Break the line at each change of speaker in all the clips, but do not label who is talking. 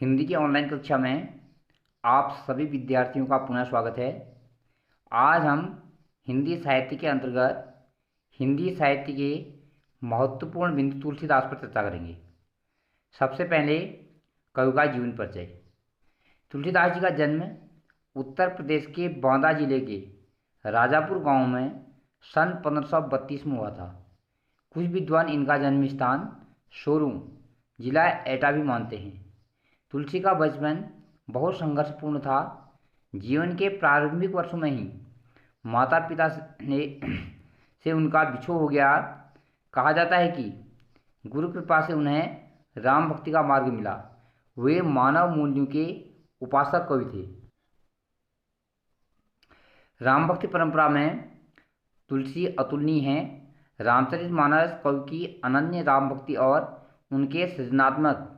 हिंदी की ऑनलाइन कक्षा में आप सभी विद्यार्थियों का पुनः स्वागत है। आज हम हिंदी साहित्य के अंतर्गत हिंदी साहित्य के महत्वपूर्ण बिंदु तुलसीदास पर चर्चा करेंगे। सबसे पहले कवि का जीवन परिचय। तुलसीदास जी का जन्म उत्तर प्रदेश के बांदा जिले के राजापुर गांव में सन 1532 में हुआ था। कुछ विद्वान इनका जन्म स्थान सोरून जिला एटा भी मानते हैं। तुलसी का बचपन बहुत संघर्षपूर्ण था। जीवन के प्रारंभिक वर्षों में ही माता पिता ने से उनका बिछोह हो गया। कहा जाता है कि गुरु कृपा से उन्हें राम भक्ति का मार्ग मिला। वे मानव मूल्यों के उपासक कवि थे। राम भक्ति परंपरा में तुलसी अतुलनीय हैं। रामचरितमानस कवि की अनन्य राम भक्ति और उनके सृजनात्मक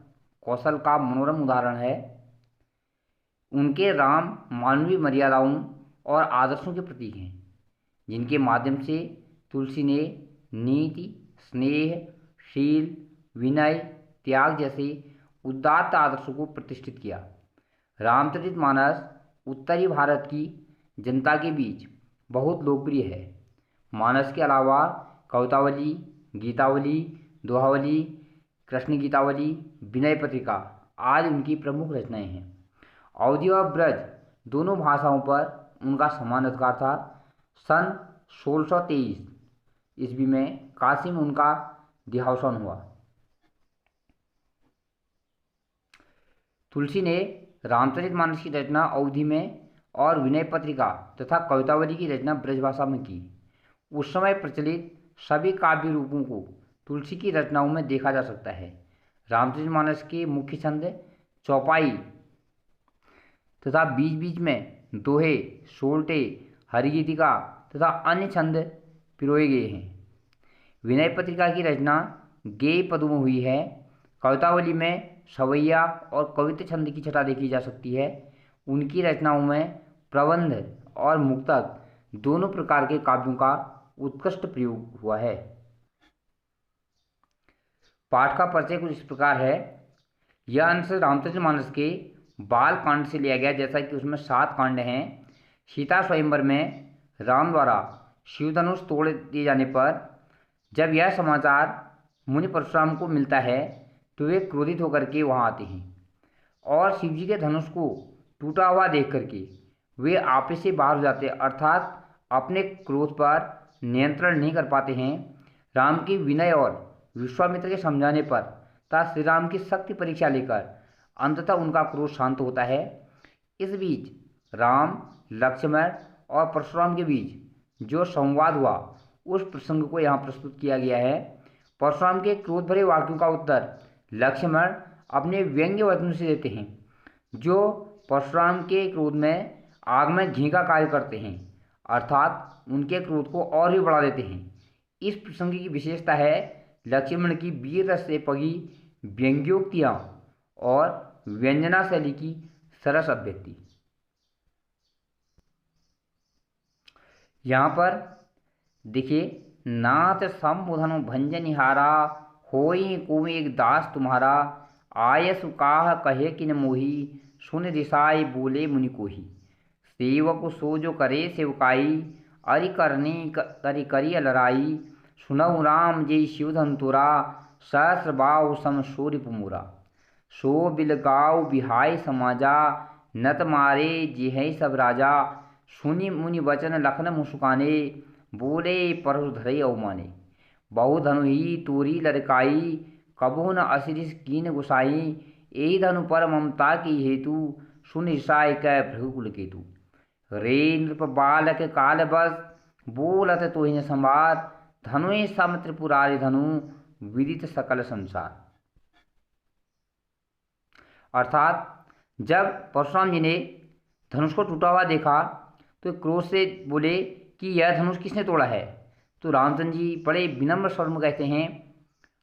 कौशल का मनोरम उदाहरण है। उनके राम मानवीय मर्यादाओं और आदर्शों के प्रतीक हैं, जिनके माध्यम से तुलसी ने नीति, स्नेह, शील, विनय, त्याग जैसे उदात्त आदर्शों को प्रतिष्ठित किया। रामचरितमानस उत्तरी भारत की जनता के बीच बहुत लोकप्रिय है। मानस के अलावा कवितावली, गीतावली, दोहावली, कृष्ण गीतावली, विनय पत्रिका आदि उनकी प्रमुख रचनाएं हैं। अवधी और ब्रज दोनों भाषाओं पर उनका समान अधिकार था। सन 1623 ईस्वी में काशी में उनका देहावसान हुआ। तुलसी ने रामचरितमानस की रचना अवधी में और विनय पत्रिका तथा कवितावली की रचना ब्रजभाषा में की। उस समय प्रचलित सभी काव्य रूपों को तुलसी की रचनाओं में देखा जा सकता है। रामचरितमानस के मुख्य छंद चौपाई तथा बीच बीच में दोहे, सोलटे, हरिगीतिका तथा अन्य छंद पिरोए गए हैं। विनय पत्रिका की रचना गेय पदों में हुई है। कवितावली में सवैया और कवित्त छंद की छटा देखी जा सकती है। उनकी रचनाओं में प्रबंध और मुक्तक दोनों प्रकार के काव्यों का उत्कृष्ट प्रयोग हुआ है। पाठ का परिचय कुछ इस प्रकार है। यह अंश रामचरितमानस के बाल कांड से लिया गया, जैसा कि उसमें 7 कांड हैं। सीता स्वयंवर में राम द्वारा शिवधनुष तोड़ दिए जाने पर जब यह समाचार मुनि परशुराम को मिलता है तो वे क्रोधित होकर के वहाँ आते हैं और शिवजी के धनुष को टूटा हुआ देख करके वे आपे से बाहर हो जाते हैं, अर्थात अपने क्रोध पर नियंत्रण नहीं कर पाते हैं। राम की विनय और विश्वामित्र के समझाने पर तथा श्री राम की शक्ति परीक्षा लेकर अंततः उनका क्रोध शांत होता है। इस बीच राम, लक्ष्मण और परशुराम के बीच जो संवाद हुआ उस प्रसंग को यहाँ प्रस्तुत किया गया है। परशुराम के क्रोध भरे वाक्यों का उत्तर लक्ष्मण अपने व्यंग्य वचनों से देते हैं, जो परशुराम के क्रोध में आग में घी का कार्य करते हैं, अर्थात उनके क्रोध को और भी बढ़ा देते हैं। इस प्रसंग की विशेषता है लक्ष्मण की वीर रस से पगी व्यंग्योक्तियाँ और व्यंजना शैली की सरस अभिव्यक्ति। यहाँ पर देखिए, नाथ संबोधन भंजनिहारा होई को एक दास तुम्हारा, आय सुकाह कहे किन मोही, सुन रिसाई बोले मुनि कोही। सेवक सो जो करे सेवकाई, अरि करनी करि करिय लड़ाई, सुनऊ राम जय शिवधन तोरा, सहस्र बाहु सम सूर्य मोरा। सो बिल गाऊ बिहाय समाजा, नत मारे जिहै सब राजा, सुनि मुनि वचन लखन मुस्काने, बोले परशु धरई अवमाने। बहु धनु ही तोरी लड़काई, कबहु न असिरिस कीन गुसाई, एहि धनु पर ममता की हेतु, सुन ईसाय कै भृगुकुल केतु। रे नृप बालक काल बस, बोलत तोहिन संवार, धनुष सम त्रिपुरारि धनु, विदित सकल संसार। अर्थात जब परशुराम जी ने धनुष को टूटा हुआ देखा तो क्रोध से बोले कि यह धनुष किसने तोड़ा है। तो रामचंद्र जी बड़े विनम्र स्वर में कहते हैं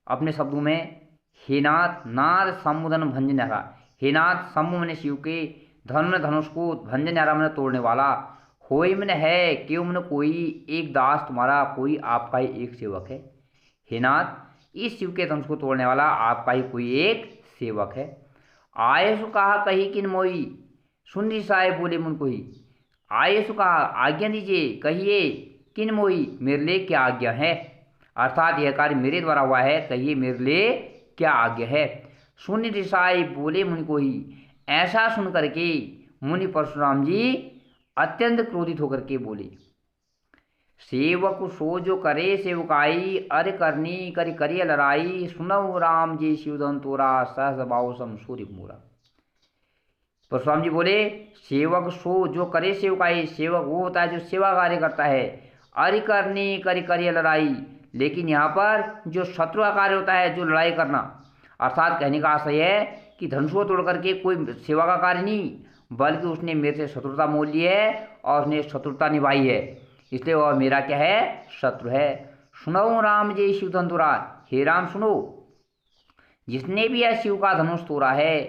अपने शब्दों में, हे नाथ, नाद समुदन भंजनहारा। हे नाथ, सम्मु मैंने शिव के, धन धनुष को, भंजनहारा मैंने तोड़ने वाला, होई मन है क्यों मन कोई, एक दास तुम्हारा कोई आपका ही एक सेवक है। हे नाथ, इस शिव के धनुष को तोड़ने वाला आपका ही कोई एक सेवक है। आयसु कहा कही किन मोई, सुन रिसाए बोले मुन कोई। आयसु कहा आज्ञा दीजिए, कहिए किन मोई, मेरे लिए क्या आज्ञा है। अर्थात यह कार्य मेरे द्वारा हुआ है, कहिए मेरे लिए क्या आज्ञा है। सुन रिसाए बोले मुनि कोई। ऐसा सुन करके मुनि परशुराम जी अत्यंत क्रोधित होकर के बोले, सेवक सो जो करे सेवकाई, अरे करनी करि करिय लड़ाई, सुनऊ राम जी शिवधन तोरा, सहस बाहु सम सूर्य मोरा। परशुराम जी बोले, सेवक सो जो करे सेवकाई, सेवक वो होता है जो सेवा कार्य करता है। अरे करनी करि करिय लड़ाई, लेकिन यहाँ पर जो शत्रु का कार्य होता है, जो लड़ाई करना, अर्थात कहने का आशय है कि धनुष को तोड़ करके कोई सेवा का कार्य नहीं, बल्कि उसने मेरे से शत्रुता मोल ली है और उसने शत्रुता निभाई है, इसलिए वह मेरा क्या है, शत्रु है। सुनो राम जय शिव धनुरा, हे राम सुनो, जिसने भी यह शिव का धनुष तोड़ा है,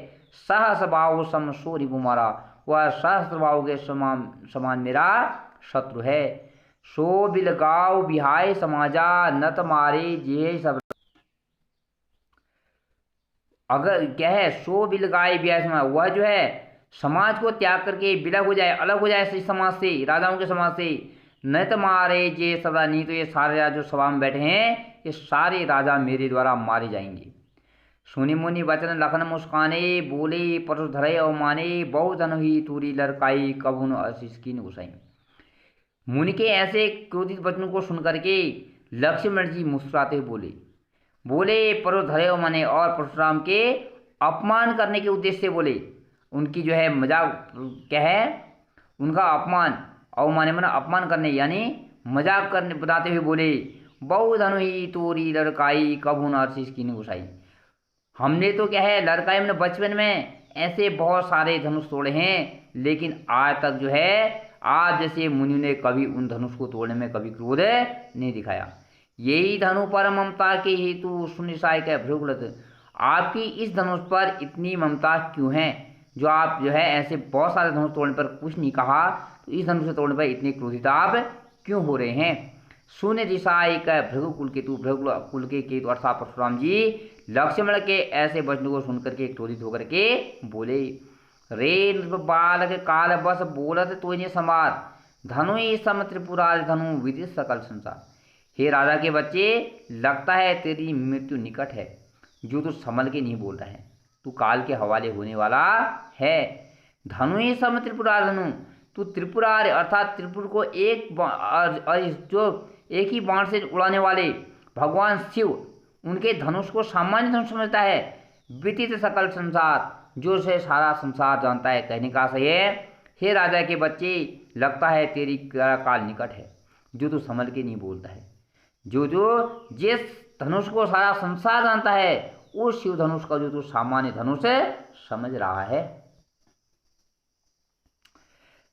सहस बाहु सम सूर्य मारा, वह सहस्त्र बाहु के समान मेरा शत्रु है। सो बिलगाव बिहाय समाजा, नत मारे जे सब। अगर क्या है, सो बिलगाय बिहाय समाज, वह जो है समाज को त्याग करके विलग हो जाए, अलग हो जाए इस समाज से, राजाओं के समाज से। नत मारे जे सदा, नहीं तो ये सारे राजा जो सभा में बैठे हैं, ये सारे राजा मेरे द्वारा मारे जाएंगे। सुनि मुनि वचन लखन मुस्काने, बोले परशु धरे अवमाने, बहु धन ही तूरी लड़काई, कबुन आशीष की गुसाई। मुनि के ऐसे क्रोधित वचनों को सुन करके लक्ष्मण जी मुस्कुराते बोले, परशु धरे अवमाने, और परशुराम के अपमान करने के उद्देश्य से बोले, उनकी जो है मजाक क्या है, उनका अपमान, अवमाने मना अपमान करने यानी मजाक करने बताते हुए बोले, बहु धनु ही तोरी लड़काई, कबू आशीष की गुसाई। हमने तो क्या है लड़काई में बचपन में ऐसे बहुत सारे धनुष तोड़े हैं, लेकिन आज तक जो है आज जैसे मुनि ने कभी उन धनुष को तोड़ने में कभी क्रोध नहीं दिखाया। यही धनु पर ममता के हेतु सुनिसाय का भृगुलत, आपकी इस धनुष पर इतनी ममता क्यों है, जो आप जो है ऐसे बहुत सारे धनुष तोड़ने पर कुछ नहीं कहा, तो इस धनुष से तोड़ने पर इतने क्रोधित आप क्यों हो रहे हैं। सुन रिसाई का भृगु कुल केतु, भृगु कुल के केतु अर्थात परशुराम जी लक्ष्मण के ऐसे वचन को सुनकर के क्रोधित होकर के बोले, रे बालक काल बस बोलत तो समार, धनु सम त्रिपुरार धनु विदित सकल संसार। हे राजा के बच्चे, लगता है तेरी मृत्यु निकट है, जो तू संभल के नहीं बोल रहा है, तू काल के हवाले होने वाला है। धनु ही सम त्रिपुरार धनु, तू त्रिपुरार अर्थात त्रिपुर को एक ही बाण से उड़ाने वाले भगवान शिव, उनके धनुष को सामान्य धनुष समझता है। विदित सकल संसार, जो से सारा संसार जानता है। कहने का आशय है, हे राजा के बच्चे, लगता है तेरी काल निकट है, जो तू संभल के नहीं बोलता है। जो जिस धनुष को सारा संसार जानता है, उस शिव धनुष का जो तू सामान्य धनुष समझ रहा है।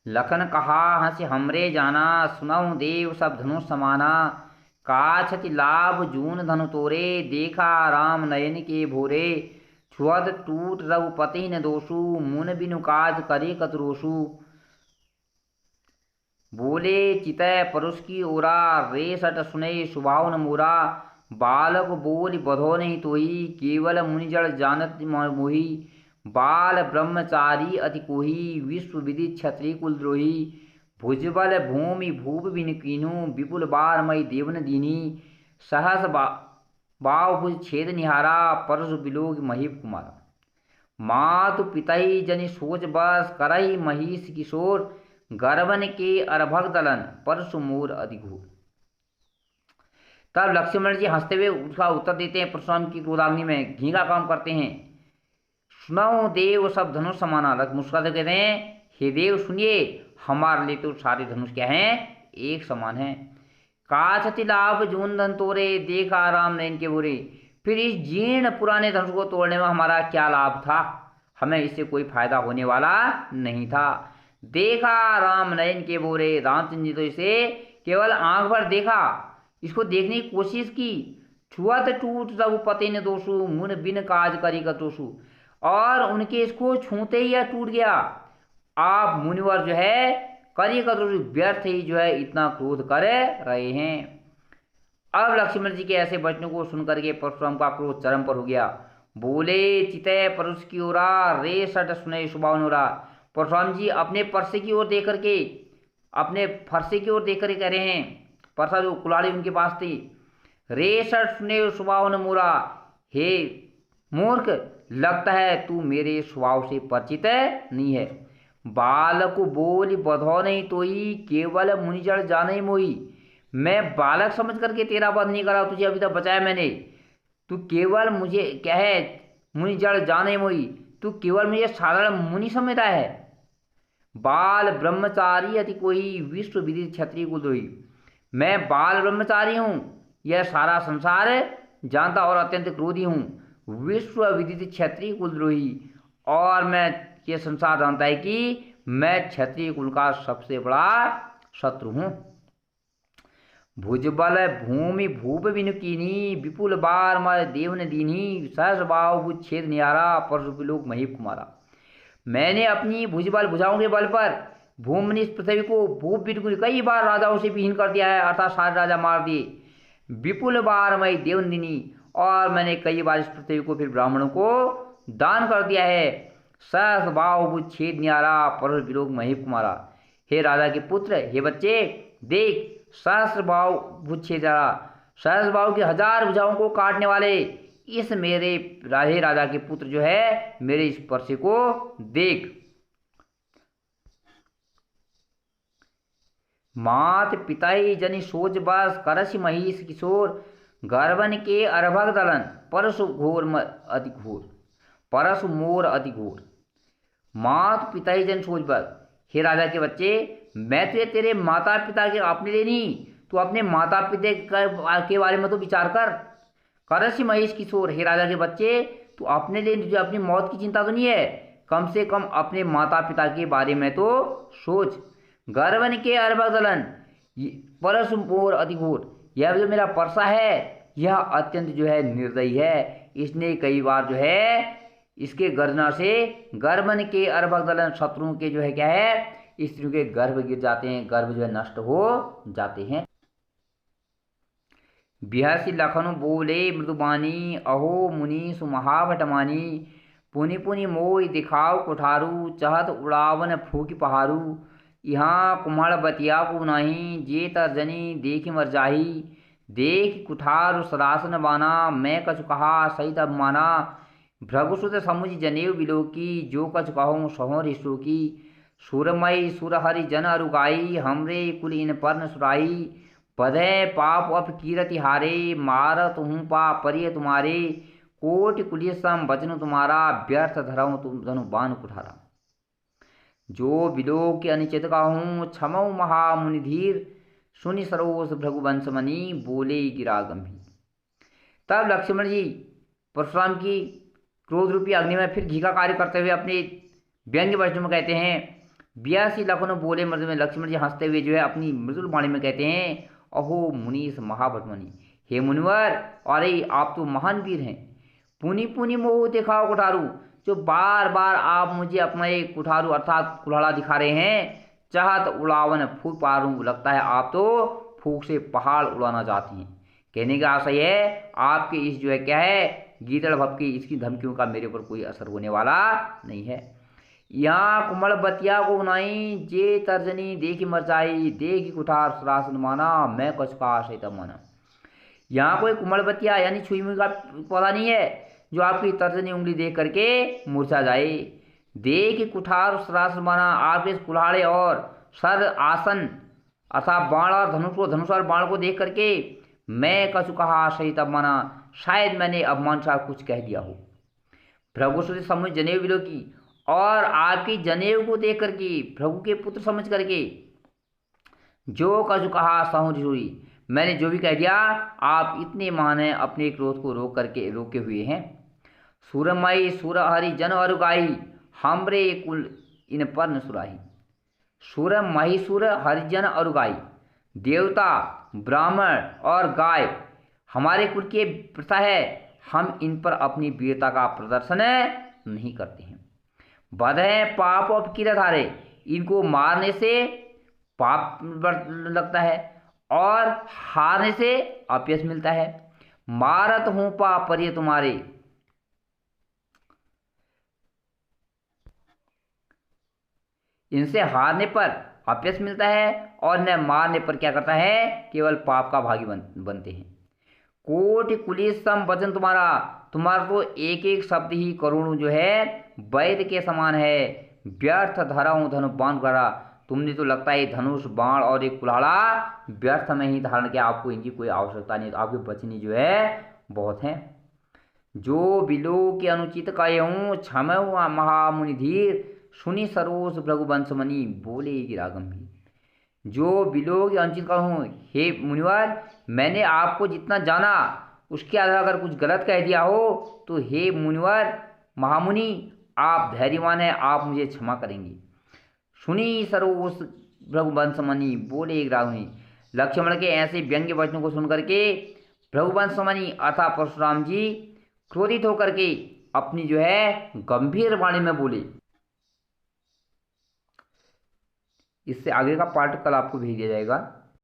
लखन कहा हंसी हमरे जाना, सुनऊ देव सब धनुष समाना, काछति लाभ जून धनु तोरे, देखा राम नयन के भोरे, छुअत टूट रघुपति न दोषु, मुन बिनु काज करे कतरोषु। बोले चितय परुष की ओरा, रे सट सुने सुभाव न मोरा, बालक बोल बधो नहीं तोही, केवल मुनिजड़ जानत मोही, बाल ब्रह्मचारी अति कोही, विश्व विदित क्षत्रिय कुलद्रोही, भुजबल भूमि भूप बिन कीनू, विपुल बारमयी देवन दीनी, सहस बाहुभुज छेद निहारा, परशु बिलोक महीप कुमारा। मातु पितई जनि सोच बस, करही महिष किशोर, गर्वन के अरभग दलन, परशु मोर अधिघोर। तब लक्ष्मण जी हंसते हुए उसका उत्तर देते हैं, परशुराम की क्रोधाग्नि में घी का काम करते हैं। सुनो देव सब धनुष समाना, मुस्कुराते कहते हैं, हे देव सुनिए, हमारे लिए तो सारे धनुष क्या हैं, एक समान हैं। काछति लाभ जून धन तोरे, देखा राम नयन के भोरे। फिर इस जीर्ण पुराने धनुष को तोड़ने में हमारा क्या लाभ था, हमें इससे कोई फायदा होने वाला नहीं था। देखा राम नयन के भोरे, रामचंद्र जी तो इसे केवल आंख भर देखा, इसको देखने की कोशिश की। छुअत टूट रघुपति ने दोषु, मुन बिन काज करी कतोषु, और उनके इसको छूते ही यह टूट गया। आप मुनिवर जो है करी कतोषु, व्यर्थ ही जो है इतना क्रोध कर रहे हैं। अब लक्ष्मण जी के ऐसे वचनों को सुनकर के परशुराम का क्रोध चरम पर हो गया। बोले चितय परुष की ओरा रे सट सुने सुबावनोरा। परशुराम जी अपने परसे की ओर देख करके, अपने फरसे की ओर देख करके कह रहे हैं, परसा जो कुल्हाड़ी उनके पास थी, रे सट सुने सुबावन मोरा, हे मूर्ख, लगता है तू मेरे स्वभाव से परिचित नहीं है। बालक बोल बधो नहीं तो ही केवल मुनिजड़ जाने मोही। मैं बालक समझ करके तेरा वध नहीं करा, तुझे अभी तक बचाया मैंने। तू केवल मुझे क्या है, मुनि जड़ जाने मोही, तू केवल मुझे साधारण मुनि समझता है। बाल ब्रह्मचारी अति कोई विश्व विदित क्षत्रिय कुलद्रोही। मैं बाल ब्रह्मचारी हूँ, यह सारा संसार जानता और अत्यंत क्रोधी हूँ, विश्व विदित क्षत्रिय कुलद्रोही। और मैं ये संसार जानता है कि मैं क्षत्रिय कुल का सबसे बड़ा शत्रु हूँ। भुजबल भूमि भूप बिनु कीनी, विपुल बार मर देव ने दीनी, सहस भाव भुज छेद निहारा, परशु विलोक महीप कुमारा। मैंने अपनी भुजबल भुजाओं के बल पर भूमि इस पृथ्वी को भूप बिनु कई बार राजाओं से विहीन कर दिया है, अर्थात सारे राजा मार दिए। विपुल बार मई देव ने दीनी, और मैंने कई बार इस पृथ्वी को फिर ब्राह्मणों को दान कर दिया है। सहस भाव भुज छेद निहारा, परशु विलोक महीप कुमारा। हे राजा के पुत्र, हे बच्चे, देख सहस्र भाव भुज छेदा, सहस्र भाव की 1000 भुजाओं को काटने वाले इस मेरे राजा के पुत्र जो है, मेरे इस परसे को देख। मात पिता ही जनि सोच बस, करस महिष किशोर, गर्वन के अर्भक दलन, परसु घोर अति घोर, परसु मोर अति घोर। मात पिता ही जन सोच बस, हे राजा के बच्चे, मैं तुझे तेरे माता पिता के अपने लिए नहीं, तू अपने माता पिता के बारे में तो विचार कर। करसी महेश किशोर, हे राजा के बच्चे, तू अपने लिए, तुझे अपनी मौत की चिंता तो नहीं है, कम से कम अपने माता पिता के बारे में तो सोच। गर्वन के अर्भक दलन, परसु मोर अति घोर, यह जो मेरा परसा है यह अत्यंत जो है निर्दयी है। इसने कई बार जो है इसके गर्जना से गर्वन के अर्भक दलन, शत्रुओं के जो है क्या है, स्त्रियों के गर्भ गिर जाते हैं, गर्भ जो है नष्ट हो जाते हैं। बिहसी लखनु बोले मृदुबानी, अहो मुनि सुमहाभटमानी, पुनि पुनि मोय दिखाओ कुठारू, चहत उड़ावन फूकी पहारू। यहाँ कुम्हड़ बतिया को नहीं, जे तर्जनी देखी मर जाही, देख कुठार सरासन बाना, मैं कछु कहा सहित अब माना। भृगुसुत समुझ जनेऊ बिलोकी, जो कछु कहूँ सहो ऋषु की। सुरमयी सुरहरि जन अरुगाई, हमरे कुल इन पर्ण सुराई, बधे पाप अप कीरति हारे, मारत हूँ पा परिय तुम्हारे, कोटि कुलिसम वचन तुम्हारा, व्यर्थ धरऊँ तुम धनु बान कुठारा। जो बिलोक के अनिचित कहूँ क्षमऊ महामुनिधीर, सुनि सरोस भृगुवंश मणि, बोले गिरा गंभीर। तब लक्ष्मण जी परशुराम की क्रोध रूपी अग्नि में फिर घी का कार्य करते हुए अपने व्यंग्य वचन में कहते हैं, बियासी लखनऊ बोले मृदु में। लक्ष्मण जी हंसते हुए जो है अपनी मृदुल वाणी में कहते हैं, अहो मुनीस महाभटमणि, हे मुनिवर, अरे आप तो महान वीर हैं। पुनि पुनि मोह दिखाओ कुठारू, जो बार बार आप मुझे अपना एक कुठारू अर्थात कुल्हाड़ा दिखा रहे हैं। चाहत उड़ावन फूक पारूं, लगता है आप तो फूक से पहाड़ उड़ाना चाहती हैं। कहने का आशय है आपके इस जो है क्या है गीदड़ भप की इसकी धमकियों का मेरे पर कोई असर होने वाला नहीं है। यहाँ कुमड़ बतिया को उनाई, जे तर्जनी देखी मरचाई, देखी कुठार सरासन माना, मैं कछ का आशय तब माना। यहाँ कोई कुमड़ बतिया यानी छुई मुई का पौधा नहीं है जो आपकी तर्जनी उंगली देख करके मूर्छा जाए। देख कुठार सरासन माना, आपके इस कुल्हाड़े और सर आसन अर्थात बाण और धनुष और बाण को देख करके मैं कछु कहा आशय तब माना, शायद मैंने अपमान सा कुछ कह दिया हो। भृगुसुत समुझ जनेऊ बिलोकी, और आपकी जनेऊ को देख करके भृगु के पुत्र समझ करके जो कछु कहा सहु ऋषि, मैंने जो भी कह दिया आप इतने महान हैं, अपने क्रोध को रोके हुए हैं। सुरमयी सुरहरि जन अरुगाई, हमरे कुल इन पर्ण सुराही। सुरमयी सुर हरिजन अरुगाई, देवता ब्राह्मण और गाय हमारे कुल की प्रथा है, हम इन पर अपनी वीरता का प्रदर्शन नहीं करते हैं। बध है पाप और कीरत हारे, इनको मारने से पाप लगता है और हारने से अपयश मिलता है। मारत हूँ पा परिय तुम्हारे, इनसे हारने पर अपयश मिलता है और न मारने पर क्या करता है, केवल पाप का भागी बनते हैं। कोटि कुलिस सम वचन तुम्हारा, तुम्हारा तो एक एक शब्द ही करुण जो है वैद के समान है। व्यर्थ धरा हूँ धनुष बाण करा, तुमने तो लगता है धनुष बाण और एक कुल्हाड़ा व्यर्थ में ही धारण किया, आपको इनकी कोई आवश्यकता नहीं, तो आपके बचनी जो है बहुत हैं। जो बिलो के अनुचित कहूँ क्षम महामुनि धीर, सुनी सरोस भृगुवंश मणि बोले गिरा गंभीर। जो बिलो के अनुचित कहूँ, हे मुनिवर मैंने आपको जितना जाना उसके आधार अगर कुछ गलत कह दिया हो तो हे मुनिवर महामुनि आप धैर्यवान हैं, आप मुझे क्षमा करेंगे। सुनी सरोस भृगुवंश मणि बोले राघुनी, लक्ष्मण के ऐसे व्यंग्य वचनों को सुनकर के भृगुवंश मणि अर्थात परशुराम जी क्रोधित होकर के अपनी जो है गंभीर वाणी में बोले। इससे आगे का पार्ट कल आपको भेज दिया जाएगा।